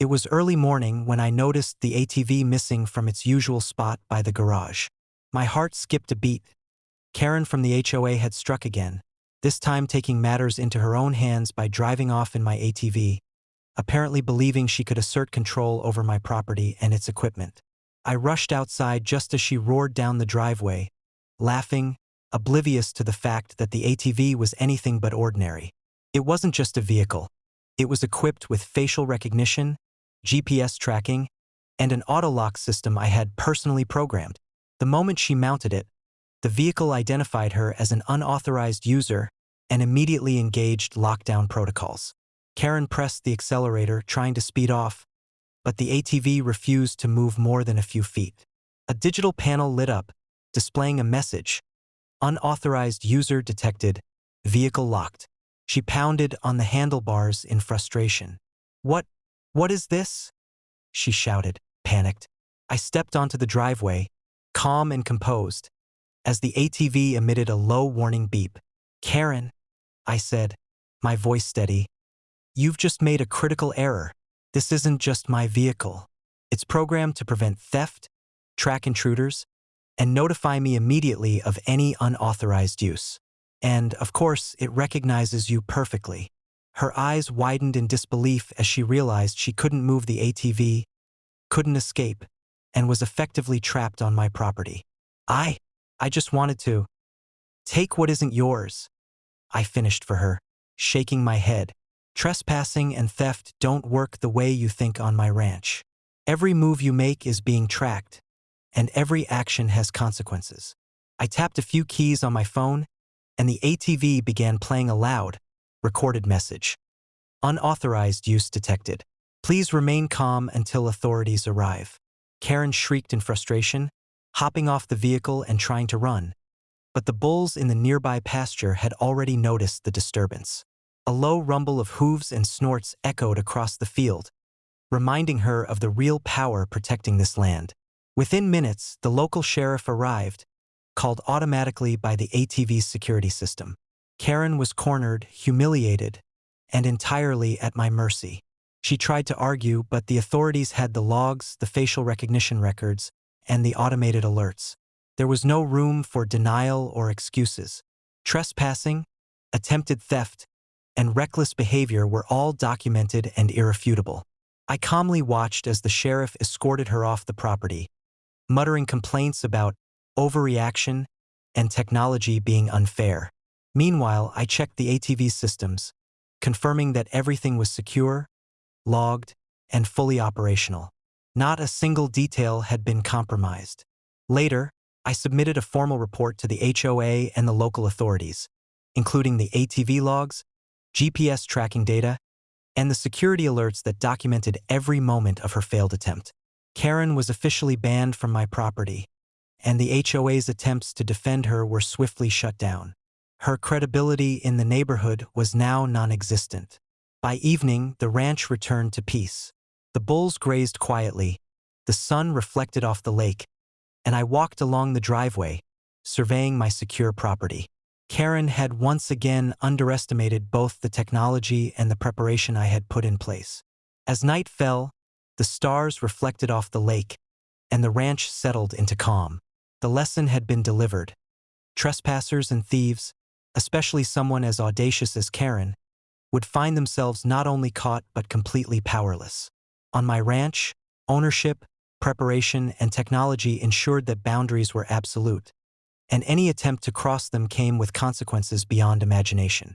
It was early morning when I noticed the ATV missing from its usual spot by the garage. My heart skipped a beat. Karen from the HOA had struck again, this time taking matters into her own hands by driving off in my ATV, apparently believing she could assert control over my property and its equipment. I rushed outside just as she roared down the driveway, laughing, oblivious to the fact that the ATV was anything but ordinary. It wasn't just a vehicle. It was equipped with facial recognition, GPS tracking, and an auto-lock system I had personally programmed. The moment she mounted it, the vehicle identified her as an unauthorized user and immediately engaged lockdown protocols. Karen pressed the accelerator, trying to speed off, but the ATV refused to move more than a few feet. A digital panel lit up, displaying a message: "Unauthorized user detected, vehicle locked." She pounded on the handlebars in frustration. What is this?" she shouted, panicked. I stepped onto the driveway, calm and composed, as the ATV emitted a low warning beep. "Karen," I said, my voice steady, "you've just made a critical error. This isn't just my vehicle. It's programmed to prevent theft, track intruders, and notify me immediately of any unauthorized use. And, of course, it recognizes you perfectly." Her eyes widened in disbelief as she realized she couldn't move the ATV, couldn't escape, and was effectively trapped on my property. I just wanted to take what isn't yours," I finished for her, shaking my head. "Trespassing and theft don't work the way you think on my ranch. Every move you make is being tracked, and every action has consequences." I tapped a few keys on my phone, and the ATV began playing a loud, recorded message. "Unauthorized use detected. Please remain calm until authorities arrive." Karen shrieked in frustration, hopping off the vehicle and trying to run. But the bulls in the nearby pasture had already noticed the disturbance. A low rumble of hooves and snorts echoed across the field, reminding her of the real power protecting this land. Within minutes, the local sheriff arrived, called automatically by the ATV's security system. Karen was cornered, humiliated, and entirely at my mercy. She tried to argue, but the authorities had the logs, the facial recognition records, and the automated alerts. There was no room for denial or excuses. Trespassing, attempted theft, and reckless behavior were all documented and irrefutable. I calmly watched as the sheriff escorted her off the property, muttering complaints about overreaction and technology being unfair. Meanwhile, I checked the ATV systems, confirming that everything was secure, logged, and fully operational. Not a single detail had been compromised. Later, I submitted a formal report to the HOA and the local authorities, including the ATV logs, GPS tracking data, and the security alerts that documented every moment of her failed attempt. Karen was officially banned from my property, and the HOA's attempts to defend her were swiftly shut down. Her credibility in the neighborhood was now non-existent. By evening, the ranch returned to peace. The bulls grazed quietly, the sun reflected off the lake, and I walked along the driveway, surveying my secure property. Karen had once again underestimated both the technology and the preparation I had put in place. As night fell, the stars reflected off the lake, and the ranch settled into calm. The lesson had been delivered. Trespassers and thieves, especially someone as audacious as Karen, would find themselves not only caught but completely powerless. On my ranch, ownership, preparation, and technology ensured that boundaries were absolute, and any attempt to cross them came with consequences beyond imagination.